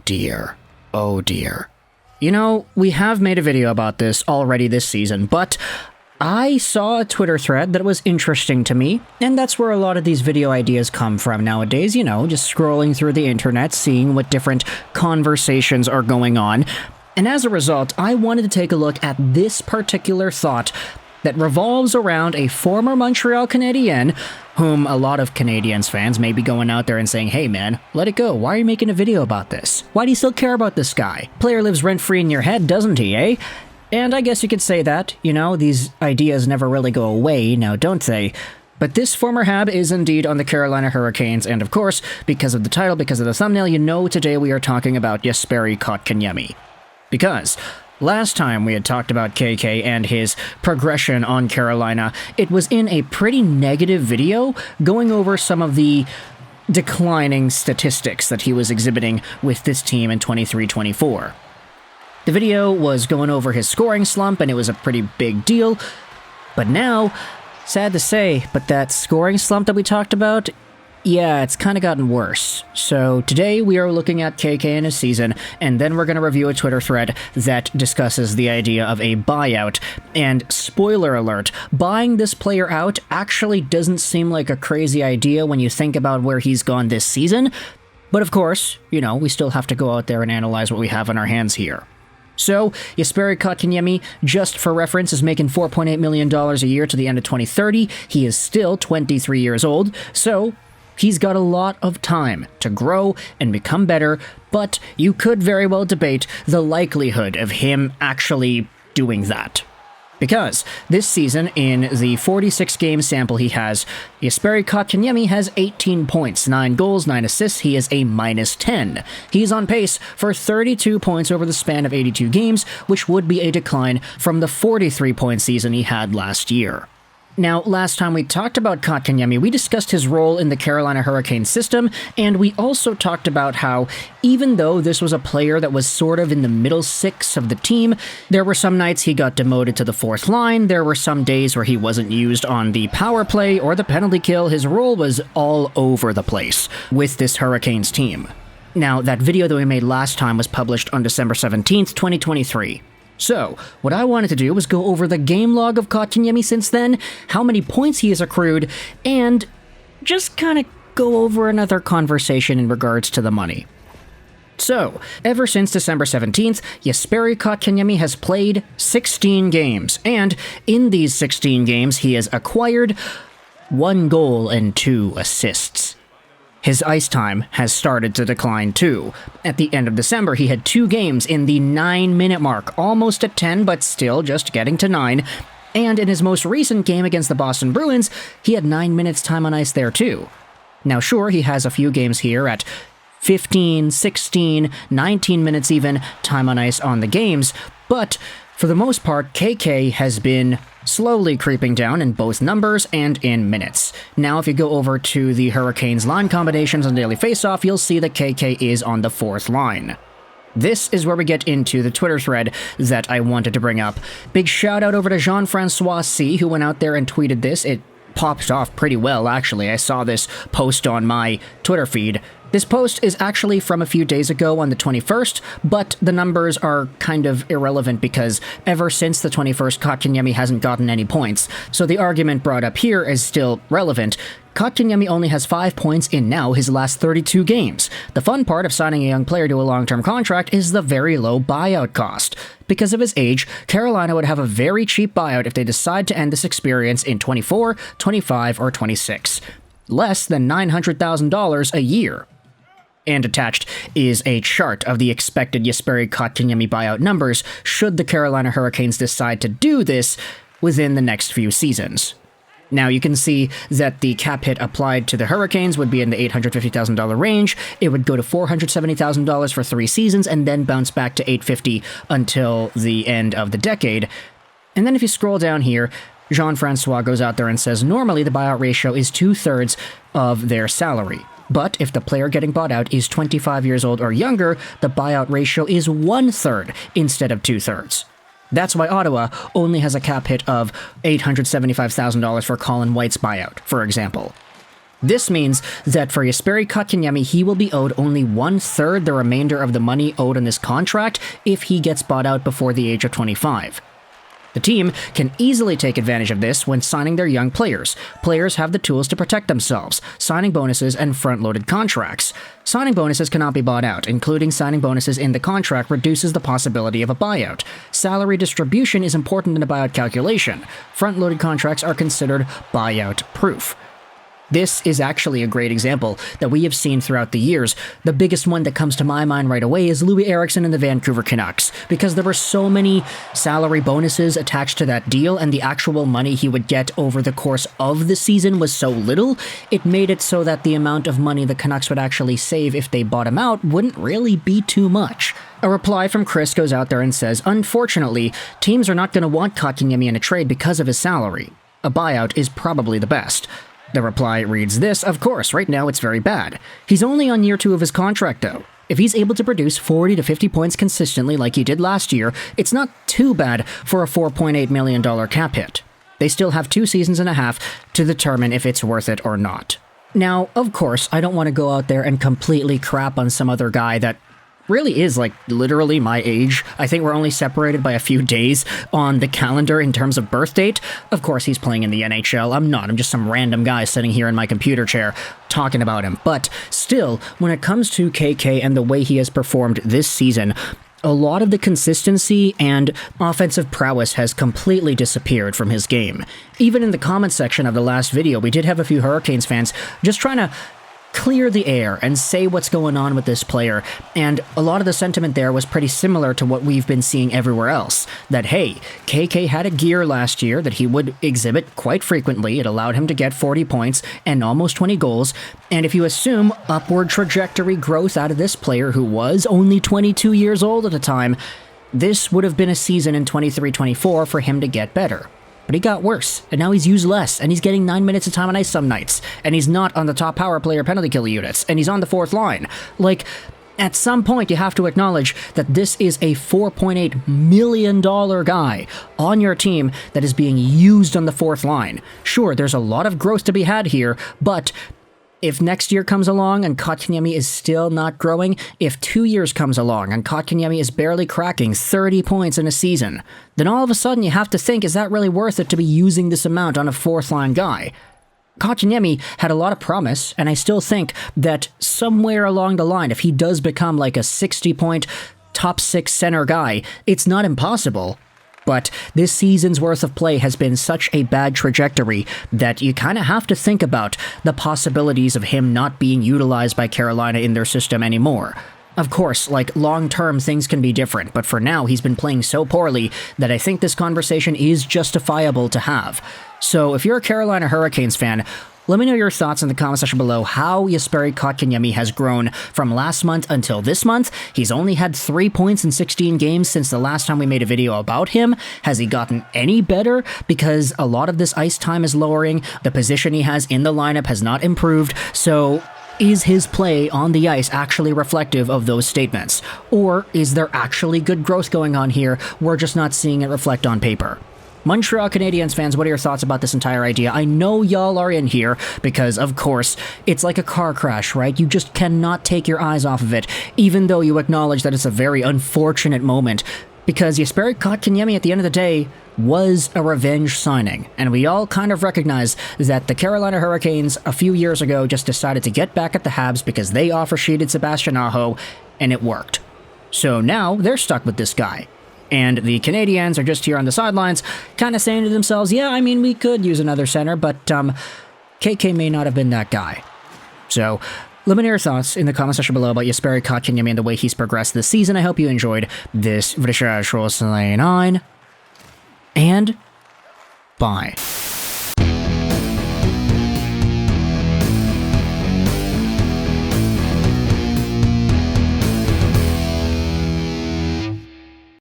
dear. Oh dear. You know, we have made a video about this already this season, but I saw a Twitter thread that was interesting to me, and that's where a lot of these video ideas come from nowadays, you know, just scrolling through the internet, seeing what different conversations are going on. And as a result, I wanted to take a look at this particular thought that revolves around a former Montreal Canadien, whom a lot of Canadiens fans may be going out there and saying, hey man, let it go, why are you making a video about this? Why do you still care about this guy? Player lives rent-free in your head, doesn't he, eh? And I guess you could say that, you know, these ideas never really go away, now don't they? But this former Hab is indeed on the Carolina Hurricanes, and of course, because of the title, because of the thumbnail, you know today we are talking about Jesperi Kotkaniemi. Because last time we had talked about KK and his progression on Carolina, it was in a pretty negative video going over some of the declining statistics that he was exhibiting with this team in 23-24. The video was going over his scoring slump, and it was a pretty big deal. But now, sad to say, but that scoring slump that we talked about, yeah, it's kind of gotten worse. So today we are looking at KK in his season, and then we're going to review a Twitter thread that discusses the idea of a buyout. And spoiler alert, buying this player out actually doesn't seem like a crazy idea when you think about where he's gone this season. But of course, you know, we still have to go out there and analyze what we have on our hands here. So, Jesperi Kotkaniemi, just for reference, is making $4.8 million a year to the end of 2030. He is still 23 years old, so he's got a lot of time to grow and become better, but you could very well debate the likelihood of him actually doing that. Because this season, in the 46-game sample he has, Jesperi Kotkaniemi has 18 points, 9 goals, 9 assists. He is a -10. He's on pace for 32 points over the span of 82 games, which would be a decline from the 43-point season he had last year. Now, last time we talked about Kotkaniemi, we discussed his role in the Carolina Hurricanes system, and we also talked about how, even though this was a player that was sort of in the middle six of the team, there were some nights he got demoted to the fourth line, there were some days where he wasn't used on the power play or the penalty kill. His role was all over the place with this Hurricanes team. Now, that video that we made last time was published on December 17th, 2023. So, what I wanted to do was go over the game log of Kotkaniemi since then, how many points he has accrued, and just kind of go over another conversation in regards to the money. So, ever since December 17th, Jesperi Kotkaniemi has played 16 games, and in these 16 games he has acquired 1 goal and 2 assists. His ice time has started to decline too. At the end of December, he had 2 games in the 9-minute mark, almost at 10, but still just getting to 9. And in his most recent game against the Boston Bruins, he had 9 minutes time on ice there too. Now sure, he has a few games here at 15, 16, 19 minutes even time on ice on the games, but for the most part, KK has been slowly creeping down in both numbers and in minutes. Now, if you go over to the Hurricanes line combinations on Daily Faceoff, you'll see that KK is on the 4th line. This is where we get into the Twitter thread that I wanted to bring up. Big shout out over to Jean-Francois C, who went out there and tweeted this. It popped off pretty well, actually. I saw this post on my Twitter feed. This post is actually from a few days ago on the 21st, but the numbers are kind of irrelevant because ever since the 21st, Kotkaniemi hasn't gotten any points, so the argument brought up here is still relevant. Kotkaniemi only has 5 points in now his last 32 games. The fun part of signing a young player to a long-term contract is the very low buyout cost. Because of his age, Carolina would have a very cheap buyout if they decide to end this experience in 24, 25, or 26. Less than $900,000 a year. And attached is a chart of the expected Jesperi Kotkaniemi buyout numbers should the Carolina Hurricanes decide to do this within the next few seasons. Now you can see that the cap hit applied to the Hurricanes would be in the $850,000 range. It would go to $470,000 for 3 seasons and then bounce back to $850,000 until the end of the decade. And then if you scroll down here, Jean-Francois goes out there and says normally the buyout ratio is 2/3 of their salary. But if the player getting bought out is 25 years old or younger, the buyout ratio is 1/3 instead of 2/3. That's why Ottawa only has a cap hit of $875,000 for Colin White's buyout, for example. This means that for Jesperi Kotkaniemi, he will be owed only 1/3 the remainder of the money owed on this contract if he gets bought out before the age of 25. The team can easily take advantage of this when signing their young players. Players have the tools to protect themselves, signing bonuses and front-loaded contracts. Signing bonuses cannot be bought out. Including signing bonuses in the contract reduces the possibility of a buyout. Salary distribution is important in a buyout calculation. Front-loaded contracts are considered buyout-proof. This is actually a great example that we have seen throughout the years. The biggest one that comes to my mind right away is Louis Eriksson and the Vancouver Canucks, because there were so many salary bonuses attached to that deal, and the actual money he would get over the course of the season was so little, it made it so that the amount of money the Canucks would actually save if they bought him out wouldn't really be too much. A reply from Chris goes out there and says, "Unfortunately, teams are not going to want Kotkaniemi in a trade because of his salary. A buyout is probably the best." The reply reads this: "Of course, right now it's very bad. He's only on year 2 of his contract though. If he's able to produce 40 to 50 points consistently like he did last year, it's not too bad for a $4.8 million cap hit. They still have 2 seasons and a half to determine if it's worth it or not." Now, of course, I don't want to go out there and completely crap on some other guy that really is like literally my age. I think we're only separated by a few days on the calendar in terms of birth date. Of course, he's playing in the NHL. I'm not. I'm just some random guy sitting here in my computer chair talking about him. But still, when it comes to KK and the way he has performed this season, a lot of the consistency and offensive prowess has completely disappeared from his game. Even in the comment section of the last video, we did have a few Hurricanes fans just trying to clear the air and say what's going on with this player, and a lot of the sentiment there was pretty similar to what we've been seeing everywhere else. That, hey, KK had a gear last year that he would exhibit quite frequently. It allowed him to get 40 points and almost 20 goals, and if you assume upward trajectory growth out of this player who was only 22 years old at the time, this would have been a season in 23-24 for him to get better. But he got worse, and now he's used less, and he's getting 9 minutes of time on ice some nights, and he's not on the top power play or penalty kill units, and he's on the 4th line. Like, at some point you have to acknowledge that this is a $4.8 million guy on your team that is being used on the 4th line. Sure, there's a lot of growth to be had here, but if next year comes along and Kotkaniemi is still not growing, if 2 years comes along and Kotkaniemi is barely cracking 30 points in a season, then all of a sudden you have to think, is that really worth it to be using this amount on a 4th line guy? Kotkaniemi had a lot of promise, and I still think that somewhere along the line, if he does become like a 60-point top 6 center guy, it's not impossible. But this season's worth of play has been such a bad trajectory that you kind of have to think about the possibilities of him not being utilized by Carolina in their system anymore. Of course, like, long-term things can be different, but for now he's been playing so poorly that I think this conversation is justifiable to have. So if you're a Carolina Hurricanes fan, let me know your thoughts in the comment section below how Jesperi Kotkaniemi has grown from last month until this month. He's only had 3 points in 16 games since the last time we made a video about him. Has he gotten any better? Because a lot of this ice time is lowering. The position he has in the lineup has not improved. So is his play on the ice actually reflective of those statements? Or is there actually good growth going on here? We're just not seeing it reflect on paper. Montreal Canadiens fans, what are your thoughts about this entire idea? I know y'all are in here because, of course, it's like a car crash, right? You just cannot take your eyes off of it, even though you acknowledge that it's a very unfortunate moment, because Jesperi Kotkaniemi, at the end of the day, was a revenge signing, and we all kind of recognize that the Carolina Hurricanes a few years ago just decided to get back at the Habs because they offer-sheeted Sebastian Aho, and it worked. So now they're stuck with this guy. And the Canadiens are just here on the sidelines, kind of saying to themselves, yeah, I mean, we could use another center, but KK may not have been that guy. So let me know your thoughts in the comment section below about Jesperi Kotkaniemi and the way he's progressed this season. I hope you enjoyed this video, and bye.